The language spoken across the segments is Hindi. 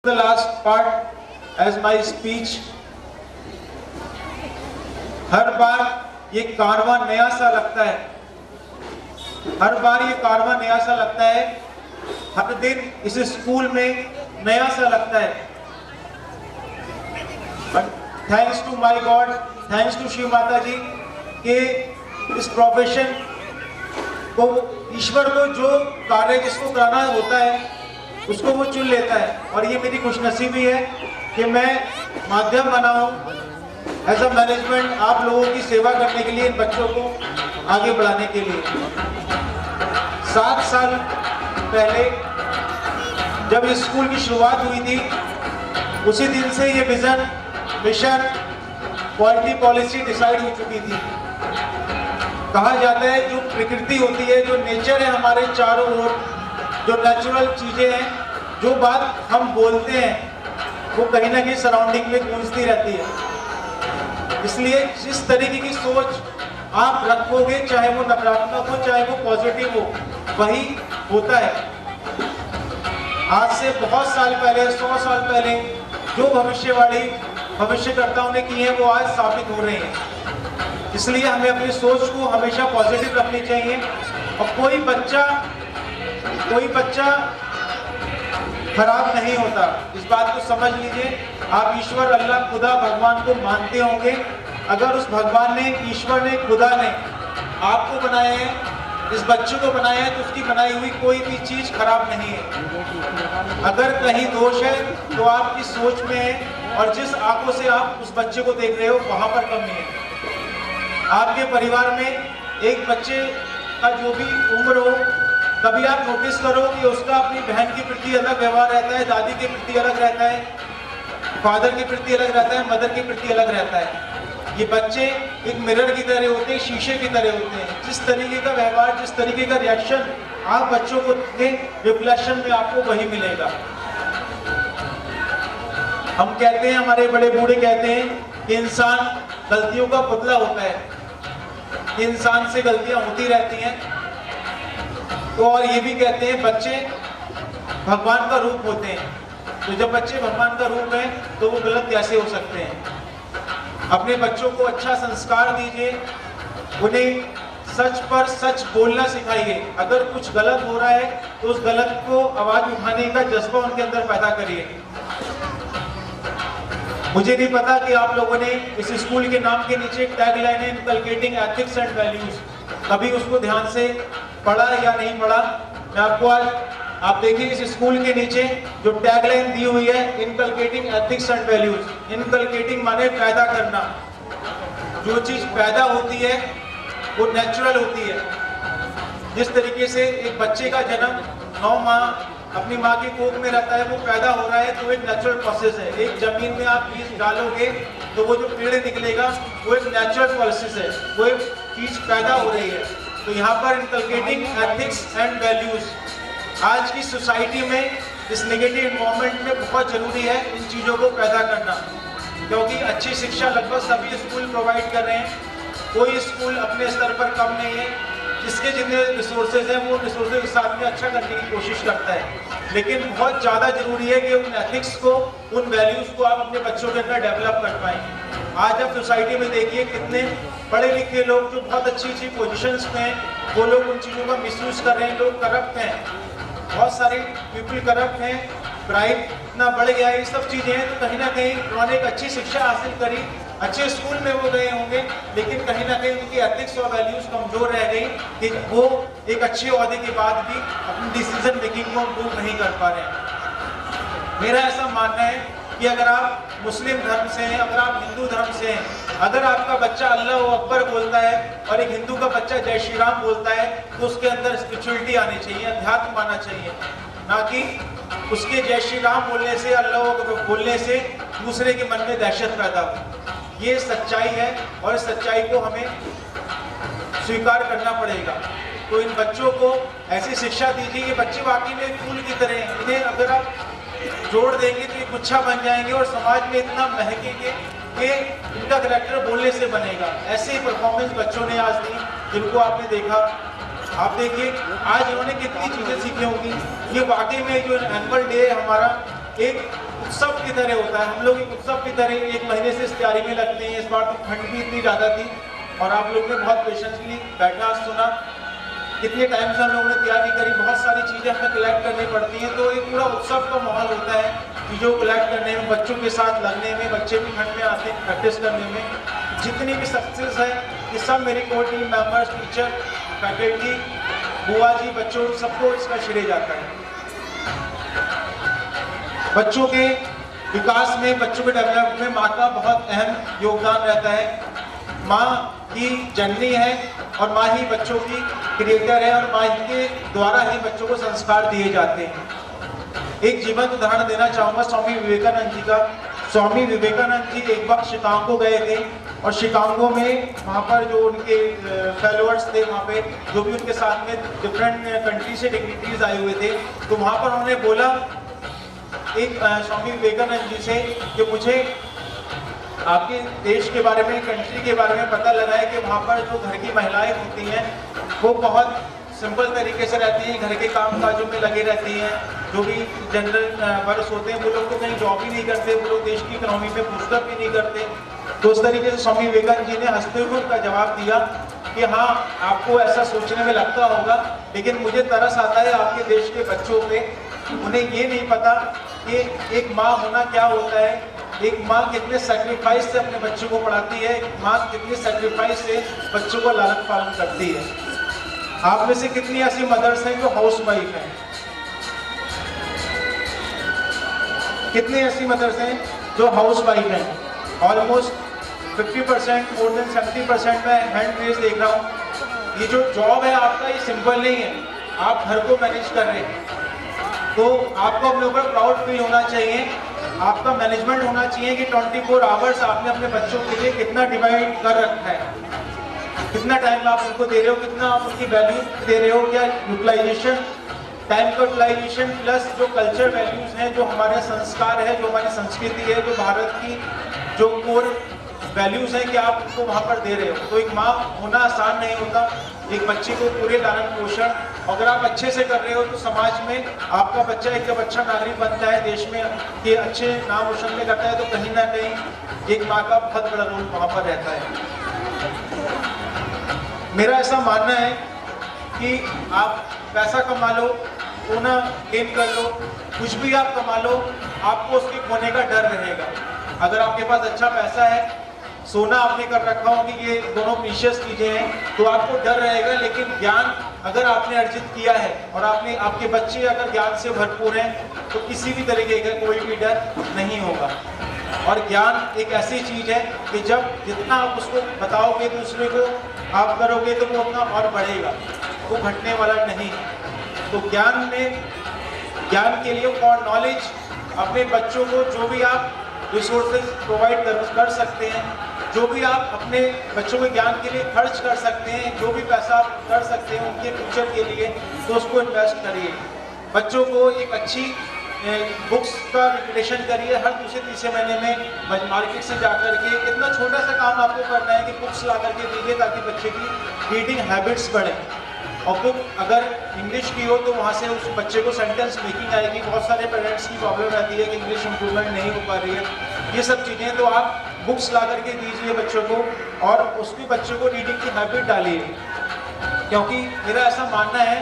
The last part as my speech. हर बार ये कारवां नया सा लगता है, हर बार ये कारवां नया सा लगता है, हर दिन इस स्कूल में नया सा लगता है। Thanks to my god, thanks to Shiv माता जी के इस प्रोफेशन को, ईश्वर को जो कार्य जिसको कराना होता है उसको वो चुन लेता है। और ये मेरी खुशनसीबी है कि मैं माध्यम बना हूँ एज अ मैनेजमेंट आप लोगों की सेवा करने के लिए, इन बच्चों को आगे बढ़ाने के लिए। 7 साल पहले जब इस स्कूल की शुरुआत हुई थी, उसी दिन से ये vision, mission, quality policy decide हो चुकी थी। कहा जाता है जो प्रकृति होती है, जो नेचर है हमारे चारों ओर, जो नेचुरल चीजें हैं, जो बात हम बोलते हैं वो कहीं ना कहीं सराउंडिंग में गूंजती रहती है। इसलिए जिस तरीके की सोच आप रखोगे, चाहे वो नकारात्मक हो चाहे वो पॉजिटिव हो, वही होता है। आज से बहुत साल पहले, 100 साल पहले जो भविष्यवाणी भविष्यकर्ताओं ने की है वो आज साबित हो रही है। इसलिए हमें अपनी सोच को हमेशा पॉजिटिव रखनी चाहिए। और कोई बच्चा खराब नहीं होता, इस बात को समझ लीजिए। आप ईश्वर, अल्लाह, खुदा, भगवान को मानते होंगे। अगर उस भगवान ने, ईश्वर ने, खुदा ने आपको बनाया है, इस बच्चे को बनाया है, तो उसकी बनाई हुई कोई भी चीज खराब नहीं है। अगर कहीं दोष है तो आपकी सोच में है, और जिस आंखों से आप उस बच्चे को देख रहे हो वहां पर कमी है। आपके परिवार में एक बच्चे का जो भी उम्र हो, कभी आप नोटिस करो कि उसका अपनी बहन के प्रति अलग व्यवहार रहता है, दादी के प्रति अलग रहता है, फादर के प्रति अलग रहता है, मदर के प्रति अलग रहता है। ये बच्चे एक मिरर की तरह होते हैं, शीशे की तरह होते हैं। जिस तरीके का व्यवहार, जिस तरीके का रिएक्शन आप बच्चों को दें, रिफ्लेक्शन में आपको वही मिलेगा। हम कहते हैं, हमारे बड़े बूढ़े कहते हैं कि इंसान गलतियों का पुतला होता है, इंसान से गलतियां होती रहती हैं। तो और ये भी कहते हैं बच्चे भगवान का रूप होते हैं। तो जब बच्चे भगवान का रूप हैं तो वो गलत कैसे हो सकते हैं। अपने बच्चों को अच्छा संस्कार दीजिए, उन्हें सच पर सच बोलना सिखाइए। अगर कुछ गलत हो रहा है तो उस गलत को आवाज उठाने का जज्बा उनके अंदर पैदा करिए। मुझे नहीं पता कि आप लोगों ने इस स्कूल के नाम के नीचे एक टैगलाइन है, इनकलकेटिंग एथिक्स एंड वैल्यूज, कभी उसको ध्यान से पढ़ा या नहीं पढ़ा। मैं आपको आज, आप देखिए इस स्कूल के नीचे जो टैगलाइन दी हुई है, inculcating ethics and values. Inculcating माने पैदा करना। जो चीज पैदा होती है वो नेचुरल होती है। जिस तरीके से एक बच्चे का जन्म 9 माह अपनी माँ की कोख में रहता है, वो पैदा हो रहा है, तो एक नेचुरल प्रोसेस है। एक जमीन में आप बीज डालोगे तो वो जो पेड़ निकलेगा वो एक नेचुरल प्रोसेस है, वो एक चीज पैदा हो रही है। तो यहाँ पर इनकलकेटिंग एथिक्स एंड वैल्यूज आज की सोसाइटी में, इस नेगेटिव एनवायरनमेंट में बहुत जरूरी है इन चीज़ों को पैदा करना। क्योंकि अच्छी शिक्षा लगभग सभी स्कूल प्रोवाइड कर रहे हैं, कोई स्कूल अपने स्तर पर कम नहीं है। जिसके जितने रिसोर्सेज हैं वो रिसोर्सेज के साथ में अच्छा करने की कोशिश करता है। लेकिन बहुत ज़्यादा जरूरी है कि उन एथिक्स को, उन वैल्यूज़ को आप अपने बच्चों के अंदर डेवलप कर पाएँ। आज आप सोसाइटी में देखिए कितने पढ़े लिखे लोग जो बहुत अच्छी अच्छी पोजीशंस में हैं, वो लोग उन चीज़ों का मिसयूज कर रहे हैं। लोग करप्ट हैं, बहुत सारे पीपल करप्ट हैं, क्राइम इतना बढ़ गया है, ये सब चीज़ें हैं। तो कहीं ना कहीं उन्होंने एक अच्छी शिक्षा हासिल करी, अच्छे स्कूल में वो गए होंगे, लेकिन कहीं ना कहीं उनकी एथिक्स और वैल्यूज कमजोर रह गई कि वो एक अच्छे ओहदे के बाद भी अपनी डिसीजन मेकिंग को इम्प्रूव नहीं कर पा रहे हैं। मेरा ऐसा मानना है कि अगर आप मुस्लिम धर्म से हैं, अगर आप हिंदू धर्म से हैं, अगर आपका बच्चा अल्लाह अकबर बोलता है और एक हिंदू का बच्चा जय श्री राम बोलता है, तो उसके अंदर स्पिरिचुअलिटी आनी चाहिए, अध्यात्म आना चाहिए। ना कि उसके जय श्री राम बोलने से, अल्लाह अकबर बोलने से दूसरे के मन में दहशत पैदा हो। ये सच्चाई है और इस सच्चाई को हमें स्वीकार करना पड़ेगा। तो इन बच्चों को ऐसी शिक्षा दीजिए, ये बच्चे वाकई में फूल की तरह हैं। इन्हें अगर आप जोड़ देंगे तो ये गुच्छा बन जाएंगे और समाज में इतना महकेंगे कि इनका कैरेक्टर बोलने से बनेगा। ऐसे ही परफॉर्मेंस बच्चों ने आज दी, जिनको आपने देखा। आप देखिए आज इन्होंने कितनी चीज़ें सीखी होंगी। ये वाकई में जो एनुअल डे है हमारा, एक उत्सव की तरह होता है। हम लोग एक उत्सव की तरह 1 महीने से इस तैयारी में लगते हैं। इस बार तो ठंड भी इतनी ज़्यादा थी और आप लोग ने बहुत पेशेंसली बैठा सुना, कितने टाइम से हम लोगों ने तैयारी करी, बहुत सारी चीज़ें हमें कलेक्ट करनी पड़ती हैं। तो एक पूरा उत्सव का माहौल होता है चीज़ों को कलेक्ट करने में, बच्चों के साथ लगने में, बच्चे भी ठंड में आते हैं प्रैक्टिस करने में। जितनी भी सक्सेस है ये सब मेरे core team members, teacher, faculty, बुआ जी, बच्चों सबको इसका श्रेय जाता है। बच्चों के विकास में, बच्चों के डेवलपमेंट में माँ का बहुत अहम योगदान रहता है। माँ ही जननी है और माँ ही बच्चों की क्रिएटर है और माँ के द्वारा ही बच्चों को संस्कार दिए जाते हैं। एक जीवंत उदाहरण देना चाहूँगा स्वामी विवेकानंद जी का। स्वामी विवेकानंद जी एक बार शिकागो गए थे और शिकागो में वहाँ पर जो उनके फॉलोअर्स थे, वहाँ पे जो भी उनके साथ में डिफरेंट कंट्री से डिग्निटरीज आए हुए थे, तो वहाँ पर उन्होंने बोला एक स्वामी विवेकानंद जी से कि मुझे आपके देश के बारे में, कंट्री के बारे में पता लगा है कि वहाँ पर जो घर की महिलाएं होती हैं वो बहुत सिंपल तरीके से रहती हैं, घर के काम काजों में लगे रहती हैं। जो भी जनरल वर्ष होते हैं वो लोग तो कहीं जॉब ही नहीं करते, वो लोग देश की इकोनॉमी में पुस्तक भी नहीं करते। तो उस तरीके से स्वामी विवेकानंद जी ने हंसते हुए उनका जवाब दिया कि हाँ, आपको ऐसा सोचने में लगता होगा, लेकिन मुझे तरस आता है आपके देश के बच्चों पे। उन्हें ये नहीं पता कि एक माँ होना क्या होता है, एक माँ कितने सेक्रीफाइस से अपने बच्चों को पढ़ाती है, एक माँ कितने सेक्रीफाइस से बच्चों को लालन पालन करती है। आप में से कितनी ऐसी मदर्स हैं जो हाउस वाइफ हैं? कितनी ऐसी मदर्स हैं जो हाउस वाइफ हैं? ऑलमोस्ट 50%, मोर देन 70% मैं हैंड रेज देख रहा हूँ। ये जो जॉब है आपका, ये सिंपल नहीं है, आप घर को मैनेज कर रहे हैं। तो आपको अपने ऊपर प्राउड फील होना चाहिए, आपका मैनेजमेंट होना चाहिए कि 24 आवर्स आपने अपने बच्चों के लिए कितना डिवाइड कर रखा है, कितना टाइम आप उनको दे रहे हो, कितना आप उनकी वैल्यू दे रहे हो, क्या यूटिलाइजेशन, टाइम का यूटिलाइजेशन प्लस जो कल्चर वैल्यूज हैं, जो हमारे संस्कार है, जो हमारी संस्कृति है, जो भारत की जो कोर वैल्यूज हैं, कि आप उनको वहाँ पर दे रहे हो। तो एक माँ होना आसान नहीं होता। एक बच्चे को पूरे लालन पोषण अगर आप अच्छे से कर रहे हो तो समाज में आपका बच्चा एक जब अच्छा नागरिक बनता है, देश में के अच्छे नाम रोशन में करता है, तो कहीं ना कहीं एक माँ का बहुत बड़ा रोल वहाँ पर रहता है। मेरा ऐसा मानना है कि आप पैसा कमा लो, सोना गेन कर लो, कुछ भी आप कमा लो, आपको उसके खोने का डर रहेगा। अगर आपके पास अच्छा पैसा है, सोना आपने कर रखा हो कि ये दोनों प्रीशियस चीजें हैं, तो आपको डर रहेगा। लेकिन ज्ञान अगर आपने अर्जित किया है और आपके बच्चे अगर ज्ञान से भरपूर हैं, तो किसी भी तरीके का कोई भी डर नहीं होगा। और ज्ञान एक ऐसी चीज है कि जब जितना आप उसको बताओगे दूसरे को, आप करोगे, तो वो उतना और बढ़ेगा, वो घटने वाला नहीं। तो ज्ञान के लिए और नॉलेज, अपने बच्चों को जो भी आप रिसोर्सेज प्रोवाइड कर सकते हैं, जो भी आप अपने बच्चों के ज्ञान के लिए खर्च कर सकते हैं, जो भी पैसा आप कर सकते हैं उनके फ्यूचर के लिए, तो उसको इन्वेस्ट करिए। बच्चों को एक अच्छी बुक्स का रिकमेंडेशन करिए। हर दूसरे तीसरे महीने में मार्केट से जाकर के इतना छोटा सा काम आपको करना है कि बुक्स ला करके दीजिए, ताकि बच्चे की रीडिंग हैबिट्स बढ़े। और बुक अगर इंग्लिश की हो तो वहाँ से उस बच्चे को सेंटेंस मेकिंग आएगी। बहुत सारे पेरेंट्स की प्रॉब्लम रहती है कि इंग्लिश इंप्रूवमेंट नहीं हो पा रही है। ये सब चीज़ें तो आप बुक्स ला करके दीजिए बच्चों को, और उसके बच्चों को रीडिंग की हैबिट डालिए। क्योंकि मेरा ऐसा मानना है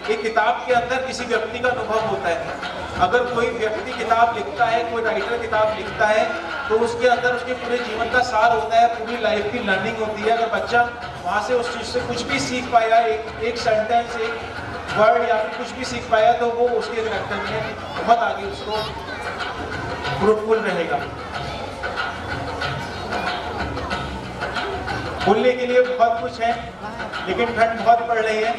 कि किताब के अंदर किसी व्यक्ति का अनुभव होता है। अगर कोई व्यक्ति किताब लिखता है, कोई राइटर किताब लिखता है, तो उसके अंदर उसके पूरे जीवन का सार होता है, पूरी लाइफ की लर्निंग होती है। अगर बच्चा वहाँ से उस चीज़ से कुछ भी सीख पाया, एक सेंटेंस, एक वर्ड या फिर कुछ भी सीख पाया, तो वो उसके कैरेक्टर में बहुत आगे उसको फ्रूटफुल रहेगा। बोलने के लिए बहुत कुछ है, लेकिन ठंड बहुत पड़ रही है।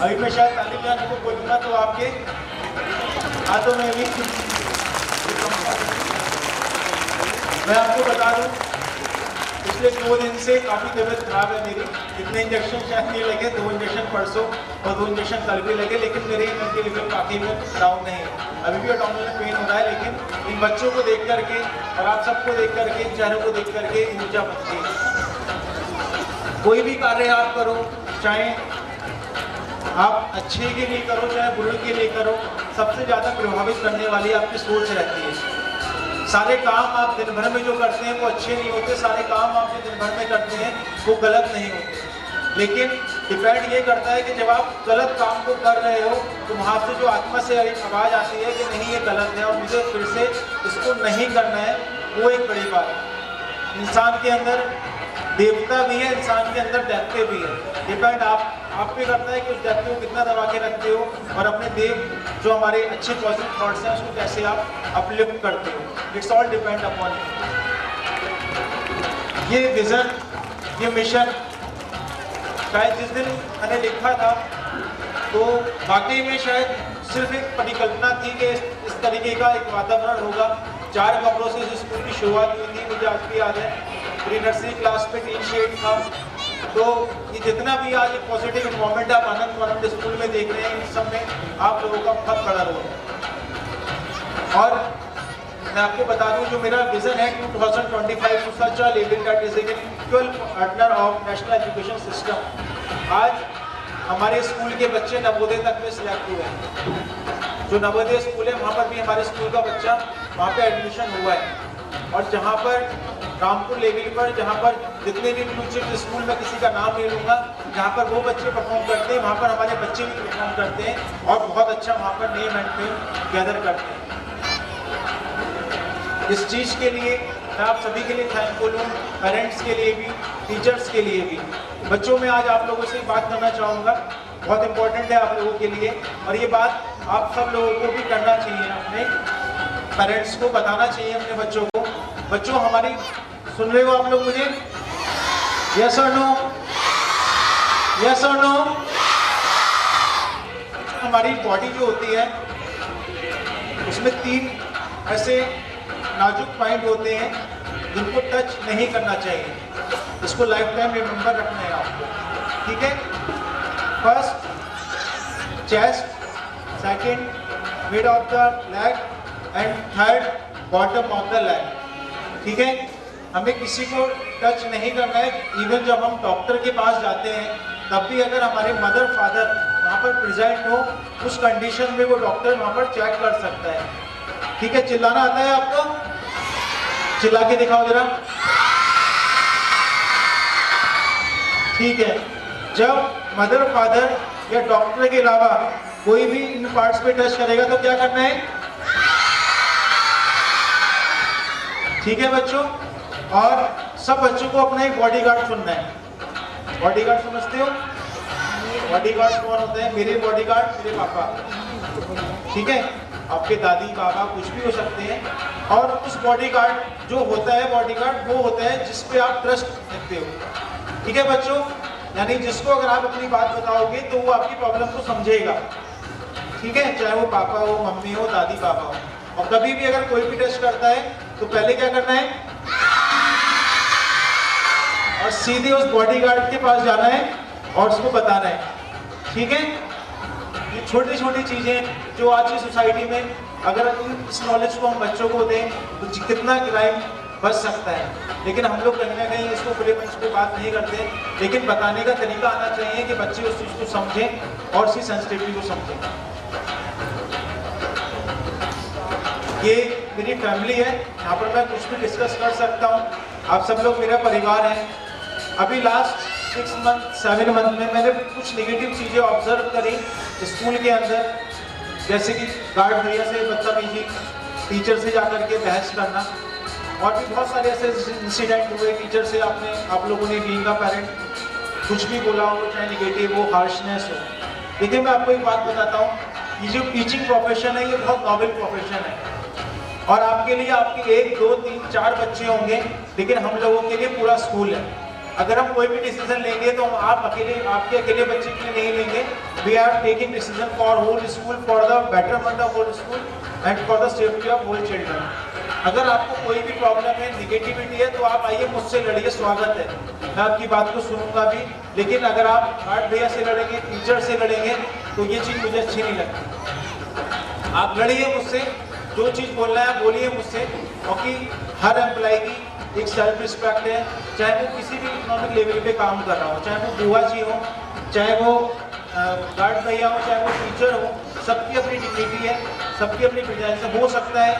अभी मैं शायद तालिब जान को बोलूँगा तो आपके हाथों में भी। मैं आपको बता दूं, पिछले 2 दिन से काफ़ी तबीयत खराब है मेरी। इतने इंजेक्शन शायद नहीं लगे, 2 इंजेक्शन परसों और 2 इंजेक्शन कल भी लगे, लेकिन मेरे इनके लेवल काफ़ी में डाउन नहीं है। अभी भी एब्डोमिनल पेन हो रहा है, लेकिन इन बच्चों को देख करके और आप सबको देख करके, इन चेहरों को देख करके ऊर्जा बनती है। कोई भी कार्य आप करो, चाहे आप अच्छे के लिए करो चाहे बुरे के लिए करो, सबसे ज़्यादा प्रभावित करने वाली आपकी सोच रहती है। सारे काम आप दिन भर में जो करते हैं वो अच्छे नहीं होते, सारे काम आप जो दिन भर में करते हैं वो गलत नहीं होते। लेकिन डिपेंड ये करता है कि जब आप गलत काम को कर रहे हो तो वहाँ से जो आत्मा से एक आवाज़ आती है कि नहीं ये गलत है और मुझे फिर से इसको नहीं करना है, वो एक बड़ी बात है। इंसान के अंदर देवता भी है, इंसान के अंदर दैत्य भी है। डिपेंड आप पे करता है कि उस दैत्य को कितना दबा के रखते हो और अपने देव जो हमारे अच्छे पॉजिटिव थॉट्स हैं उसको कैसे आप अपलिफ्ट करते हो। It's all depend upon you. ये विजन, ये मिशन शायद जिस दिन मैंने लिखा था तो वाकई में शायद सिर्फ एक परिकल्पना थी कि इस तरीके का एक वातावरण होगा। 4 कमरों से इस स्कूल की शुरुआत हुई थी, मुझे आज भी याद है। प्री नर्सरी क्लास पे टीन शेड था। तो ये जितना भी आज एक पॉजिटिव इन्वायरमेंट आप आनंद स्कूल में देख रहे हैं, इन सब में आप लोगों का बहुत बड़ा रोल है। और मैं आपको बता दूं जो मेरा विजन है 2025 to such a level that is an equal partner of national education system. आज हमारे स्कूल के बच्चे नवोदय तक में सिलेक्ट हुए हैं। जो नवोदय स्कूल है वहाँ पर भी हमारे स्कूल का बच्चा वहाँ पे एडमिशन हुआ है। और जहाँ पर रामपुर लेवल पर, जहाँ पर जितने भी ब्लू चिप स्कूल में किसी का नाम ले लूँगा, जहाँ पर वो बच्चे परफॉर्म करते हैं वहाँ पर हमारे बच्चे भी परफॉर्म करते हैं और बहुत अच्छा वहाँ पर नेम एंड फेम गैदर करते हैं। इस चीज़ के लिए मैं आप सभी के लिए थैंकफुल हूँ, पेरेंट्स के लिए भी, टीचर्स के लिए भी। बच्चों में आज आप लोगों से बात करना चाहूँगा, बहुत इम्पोर्टेंट है आप लोगों के लिए और ये बात आप सब लोगों को भी करना चाहिए, अपने पेरेंट्स को बताना चाहिए अपने बच्चों को। बच्चों हमारी सुन रहे हो आप लोग मुझे? यस और नो? यस और नो? हमारी बॉडी जो होती है उसमें 3 ऐसे नाजुक पॉइंट होते हैं जिनको टच नहीं करना चाहिए। इसको लाइफ टाइम रिमेंबर रखना है आपको, ठीक है? First chest, second mid of the leg and third bottom of the leg, ठीक है? हमें किसी को टच नहीं करना है। इवन जब हम डॉक्टर के पास जाते हैं तब भी अगर हमारे मदर फादर वहाँ पर प्रेजेंट हो, उस कंडीशन में वो डॉक्टर वहाँ पर चेक कर सकता है, ठीक है? चिल्लाना आता है आपको? चिल्ला के दिखाओ जरा। ठीक है, जब मदर फादर या डॉक्टर के अलावा कोई भी इन पार्ट्स पे टच करेगा तो क्या करना है? ठीक है बच्चों? और सब बच्चों को अपना एक बॉडीगार्ड चुनना है। बॉडीगार्ड समझते हो? बॉडीगार्ड कौन होते हैं? मेरे बॉडीगार्ड मेरे पापा, ठीक है? आपके दादी बाबा कुछ भी हो सकते हैं। और उस बॉडीगार्ड जो होता है, बॉडीगार्ड वो होता है जिस पे आप ट्रस्ट रखते हो, ठीक है बच्चों? यानी जिसको अगर आप अपनी बात बताओगे तो वो आपकी प्रॉब्लम को समझेगा, ठीक है? चाहे वो पापा हो, मम्मी हो, दादी बाबा हो। और कभी भी अगर कोई भी टच करता है तो पहले क्या करना है? और सीधे उस बॉडीगार्ड के पास जाना है और उसको बताना है, ठीक है? ये छोटी छोटी चीजें जो आज की सोसाइटी में अगर इस नॉलेज को हम बच्चों को दें तो कितना क्राइम बच सकता है। लेकिन हम लोग कहीं ना कहीं इसको खुले मंच पे बात नहीं करते, लेकिन बताने का तरीका आना चाहिए कि बच्चे उस चीज़ को समझें और उसकी सेंसिटिविटी को समझें। ये मेरी फैमिली है, यहाँ पर मैं कुछ भी डिस्कस कर सकता हूँ। आप सब लोग मेरा परिवार हैं। अभी लास्ट 6 मंथ 7 मंथ में मैंने कुछ नेगेटिव चीज़ें ऑब्जर्व करी स्कूल के अंदर, जैसे कि गार्ड भैया से बदतमीजी, टीचर से जाकर के बहस करना, और भी बहुत सारे ऐसे इंसिडेंट हुए। टीचर से आप लोगों ने बीइंग अ पेरेंट कुछ भी बोला हो, चाहे निगेटिव हो, हार्शनेस हो। देखिए मैं आपको एक बात बताता हूँ, ये जो टीचिंग प्रोफेशन है ये बहुत नॉबल प्रोफेशन है और आपके लिए आपके 1 2 3 4 बच्चे होंगे, लेकिन हम लोगों के लिए पूरा स्कूल है। अगर हम कोई भी डिसीजन लेंगे तो हम आपके अकेले बच्चे के लिए नहीं लेंगे। We are taking decision for whole school, for the betterment of whole school and for the safety of whole children. अगर आपको कोई भी प्रॉब्लम है, निगेटिविटी है, तो आप आइए मुझसे लड़िए, स्वागत है, मैं आपकी बात को सुनूंगा भी। लेकिन अगर आप गार्ड भैया से लड़ेंगे, टीचर से लड़ेंगे, तो ये चीज़ मुझे अच्छी नहीं लगती। आप लड़िए मुझसे, जो चीज़ बोलना है बोलिए मुझसे, क्योंकि हर एम्प्लॉय की एक सेल्फ रिस्पेक्ट है, चाहे वो किसी भी इकोनॉमिक लेवल पे काम कर रहा हो, चाहे वो बुआ जी हो, चाहे वो गार्ड भैया हो चाहे वो टीचर हो, सबकी अपनी डिग्निटी है, सबकी अपनी प्रेजेंस है। हो सकता है